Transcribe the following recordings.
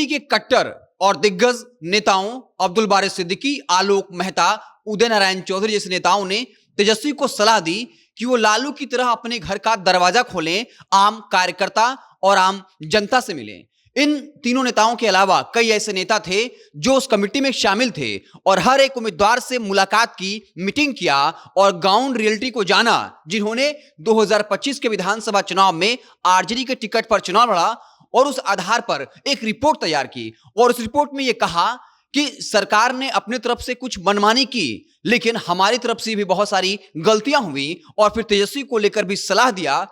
के कट्टर और दिग्गज नेताओं अब्दुल बारी सिद्दीकी, आलोक मेहता, उदय नारायण चौधरी जैसे नेताओं ने तेजस्वी को सलाह दी कि वो लालू की तरह अपने घर का दरवाजा खोलें, आम कार्यकर्ता और आम जनता से मिलें। इन तीनों नेताओं के अलावा कई ऐसे नेता थे जो उस कमेटी में शामिल थे और हर एक उम्मीदवार से मुलाकात की, मीटिंग किया और ग्राउंड रियलिटी को जाना, जिन्होंने 2025 के विधानसभा चुनाव में आरजेडी के टिकट पर चुनाव लड़ा और उस आधार पर एक रिपोर्ट तैयार की और उस रिपोर्ट में यह कहा कि सरकार ने अपनी तरफ से कुछ मनमानी की, लेकिन हमारी तरफ से भी बहुत सारी गलतियां हुई और फिर तेजस्वी को लेकर भी सलाह दिया।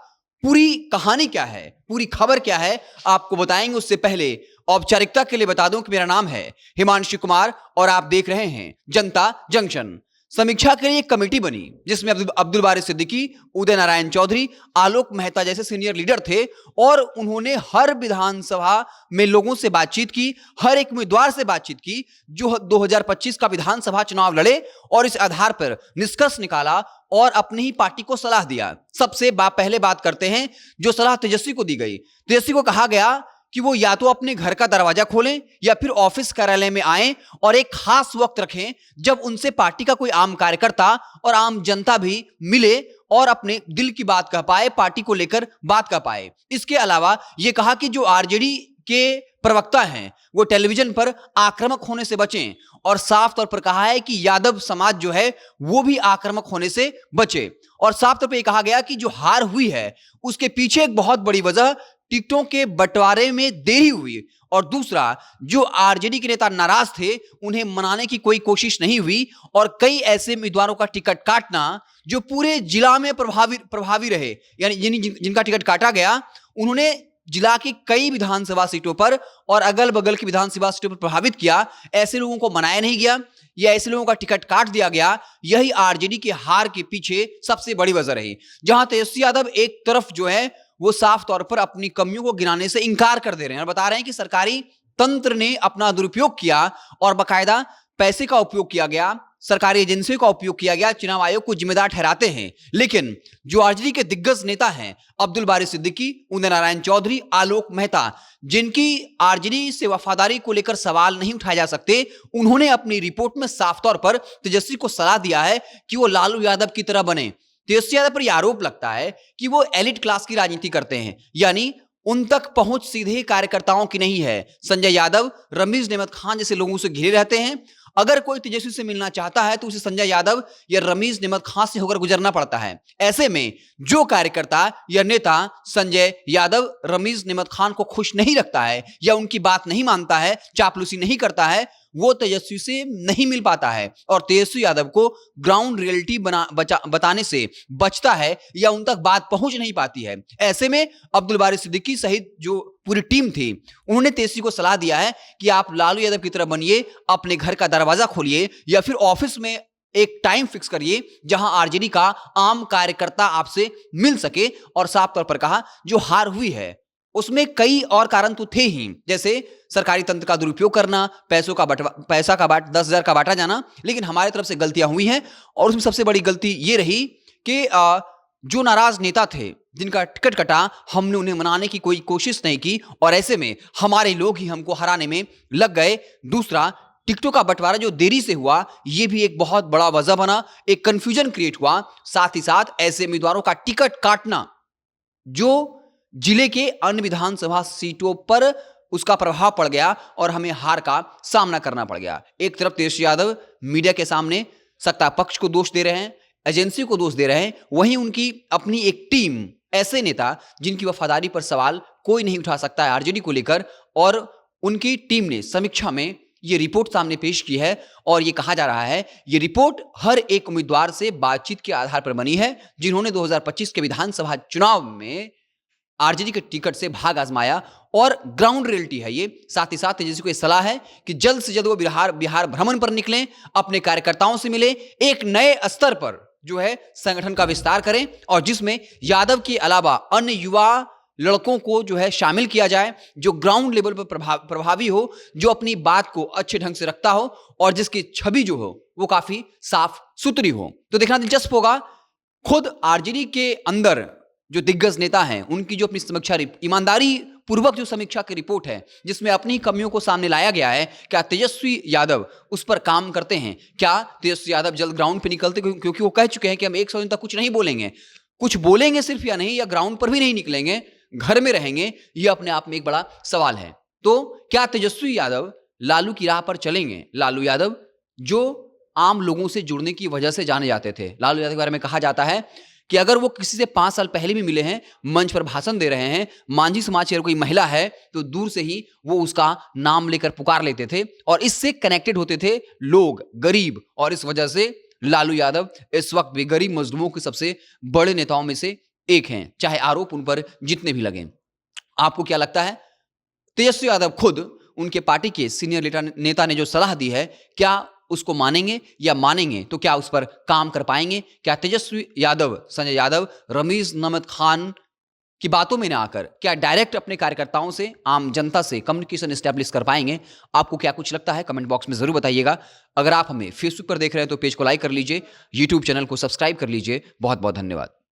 पूरी कहानी क्या है, पूरी खबर क्या है, आपको बताएंगे। उससे पहले औपचारिकता के लिए बता दूं कि मेरा नाम है हिमांशु कुमार और आप देख रहे हैं जनता जंक्शन। समीक्षा के लिए एक कमेटी बनी जिसमें अब्दुल बारी सिद्दीकी, उदय नारायण चौधरी, आलोक मेहता जैसे सीनियर लीडर थे और उन्होंने हर विधानसभा में लोगों से बातचीत की, हर एक उम्मीदवार से बातचीत की जो 2025 का विधानसभा चुनाव लड़े और इस आधार पर निष्कर्ष निकाला और अपनी ही पार्टी को सलाह दिया। सबसे पहले बात करते हैं जो सलाह तेजस्वी को दी गई। तेजस्वी को कहा गया कि वो या तो अपने घर का दरवाजा खोलें या फिर ऑफिस कार्यालय में आएं और एक खास वक्त रखें जब उनसे पार्टी का कोई आम कार्यकर्ता और आम जनता भी मिले और अपने दिल की बात कह पाए, पार्टी को लेकर बात कह पाए। इसके अलावा यह कहा कि जो आरजेडी के प्रवक्ता हैं वो टेलीविजन पर आक्रामक होने से बचें और साफ तौर पर कहा है कि यादव समाज जो है वो भी आक्रामक होने से बचे। और साफ तौर पर यह कहा गया कि जो हार हुई है उसके पीछे एक बहुत बड़ी वजह टिकटों के बंटवारे में देरी हुई और दूसरा जो आरजेडी के नेता नाराज थे उन्हें मनाने की कोई कोशिश नहीं हुई और कई ऐसे उम्मीदवारों का टिकट काटना जो पूरे जिला में प्रभावी रहे, यानी जिनका टिकट काटा गया उन्होंने जिला की कई विधानसभा सीटों पर और अगल बगल की विधानसभा सीटों पर प्रभावित किया। ऐसे लोगों को मनाया नहीं गया या ऐसे लोगों का टिकट काट दिया गया। यही आरजेडी के हार के पीछे सबसे बड़ी वजह रही, जहां तेजस्वी यादव एक तरफ जो है वो साफ तौर पर अपनी कमियों को गिनाने से इंकार कर दे रहे हैं और बता रहे हैं कि सरकारी तंत्र ने अपना दुरुपयोग किया और बाकायदा पैसे का उपयोग किया गया, सरकारी एजेंसियों का उपयोग किया गया, चुनाव आयोग को जिम्मेदार ठहराते हैं। लेकिन जो आरजेडी के दिग्गज नेता हैं अब्दुल बारी सिद्दीकी, उदय नारायण चौधरी, आलोक मेहता, जिनकी आरजेडी से वफादारी को लेकर सवाल नहीं उठाए जा सकते, उन्होंने अपनी रिपोर्ट में साफ तौर पर तेजस्वी को सलाह दिया है कि वो लालू यादव की तरह बने। तेजस्वी यादव पर यह आरोप लगता है कि वो एलिट क्लास की राजनीति करते हैं, यानी उन तक पहुंच सीधे कार्यकर्ताओं की नहीं है। संजय यादव, रमीज नेमत खान जैसे लोगों से घिरे रहते हैं। अगर कोई तेजस्वी से मिलना चाहता है तो उसे संजय यादव या रमीज नेमत खान से होकर गुजरना पड़ता है। ऐसे में जो कार्यकर्ता या नेता संजय यादव, रमीज नेमत खान को खुश नहीं रखता है या उनकी बात नहीं मानता है, चापलूसी नहीं करता है, वो तेजस्वी से नहीं मिल पाता है और तेजस्वी यादव को ग्राउंड रियलिटी बताने से बचता है या उन तक बात पहुंच नहीं पाती है। ऐसे में अब्दुल बारी सिद्दीकी सहित जो पूरी टीम थी उन्होंने तेजस्वी को सलाह दिया है कि आप लालू यादव की तरह बनिए, अपने घर का दरवाजा खोलिए या फिर ऑफिस में एक टाइम फिक्स करिए जहां आरजेडी का आम कार्यकर्ता आपसे मिल सके। और साफ तौर पर कहा जो हार हुई है उसमें कई और कारण तो थे ही, जैसे सरकारी तंत्र का दुरुपयोग करना, पैसा का 10,000 का बांटा जाना, लेकिन हमारी तरफ से गलतियां हुई हैं और उसमें सबसे बड़ी गलती ये रही कि जो नाराज नेता थे जिनका टिकट कटा, हमने उन्हें मनाने की कोई कोशिश नहीं की और ऐसे में हमारे लोग ही हमको हराने में लग गए। दूसरा, टिकटों का बंटवारा जो देरी से हुआ यह भी एक बहुत बड़ा वजह बना, एक कंफ्यूजन क्रिएट हुआ। साथ ही साथ ऐसे उम्मीदवारों का टिकट काटना जो जिले के अन्य विधानसभा सीटों पर उसका प्रभाव पड़ गया और हमें हार का सामना करना पड़ गया। एक तरफ तेजस्वी यादव मीडिया के सामने सत्ता पक्ष को दोष दे रहे हैं, एजेंसी को दोष दे रहे हैं, वहीं उनकी अपनी एक टीम, ऐसे नेता जिनकी वफादारी पर सवाल कोई नहीं उठा सकता है आरजेडी को लेकर, और उनकी टीम ने समीक्षा में ये रिपोर्ट सामने पेश की है और ये कहा जा रहा है ये रिपोर्ट हर एक उम्मीदवार से बातचीत के आधार पर बनी है जिन्होंने 2025 के विधानसभा चुनाव में आरजेडी के टिकट से भाग आजमाया और ग्राउंड रियलिटी है ये। साथ ही साथ तेजस्वी को यह सलाह है कि जल्द से जल्द वो बिहार भ्रमण पर निकलें, अपने कार्यकर्ताओं से मिले, एक नए स्तर पर जो है संगठन का विस्तार करें और जिसमें यादव के अलावा अन्य युवा लड़कों को जो है शामिल किया जाए, जो ग्राउंड लेवल पर प्रभावी हो, जो अपनी बात को अच्छे ढंग से रखता हो और जिसकी छवि जो हो वो काफी साफ सुथरी हो। तो देखना दिलचस्प होगा। खुद आरजेडी के अंदर जो दिग्गज नेता हैं उनकी जो अपनी समीक्षा ईमानदारी पूर्वक जो समीक्षा की रिपोर्ट है जिसमें अपनी कमियों को सामने लाया गया है, क्या तेजस्वी यादव उस पर काम करते हैं? क्या तेजस्वी यादव जल्द ग्राउंड पे निकलते, क्योंकि वो कह चुके हैं कि हम 100 दिन तक कुछ नहीं बोलेंगे। कुछ बोलेंगे सिर्फ या नहीं, या ग्राउंड पर भी नहीं निकलेंगे, घर में रहेंगे, यह अपने आप में एक बड़ा सवाल है। तो क्या तेजस्वी यादव लालू की राह पर चलेंगे? लालू यादव जो आम लोगों से जुड़ने की वजह से जाने जाते थे। लालू यादव के बारे में कहा जाता है कि अगर वो किसी से 5 साल पहले भी मिले हैं, मंच पर भाषण दे रहे हैं, मांझी समाज की कोई महिला है तो दूर से ही वो उसका नाम लेकर पुकार लेते थे और इससे कनेक्टेड होते थे लोग, गरीब। और इस वजह से लालू यादव इस वक्त भी गरीब मजलूमों के सबसे बड़े नेताओं में से एक हैं, चाहे आरोप उन पर जितने भी लगे। आपको क्या लगता है, तेजस्वी यादव खुद, उनके पार्टी के सीनियर नेता ने जो सलाह दी है, क्या उसको मानेंगे? या मानेंगे तो क्या उस पर काम कर पाएंगे? क्या तेजस्वी यादव, संजय यादव, रमीज नमत खान की बातों में ना आकर क्या डायरेक्ट अपने कार्यकर्ताओं से, आम जनता से कम्युनिकेशन एस्टेब्लिश कर पाएंगे? आपको क्या कुछ लगता है, कमेंट बॉक्स में जरूर बताइएगा। अगर आप हमें फेसबुक पर देख रहे हैं तो पेज को लाइक कर लीजिए, यूट्यूब चैनल को सब्सक्राइब कर लीजिए। बहुत बहुत धन्यवाद।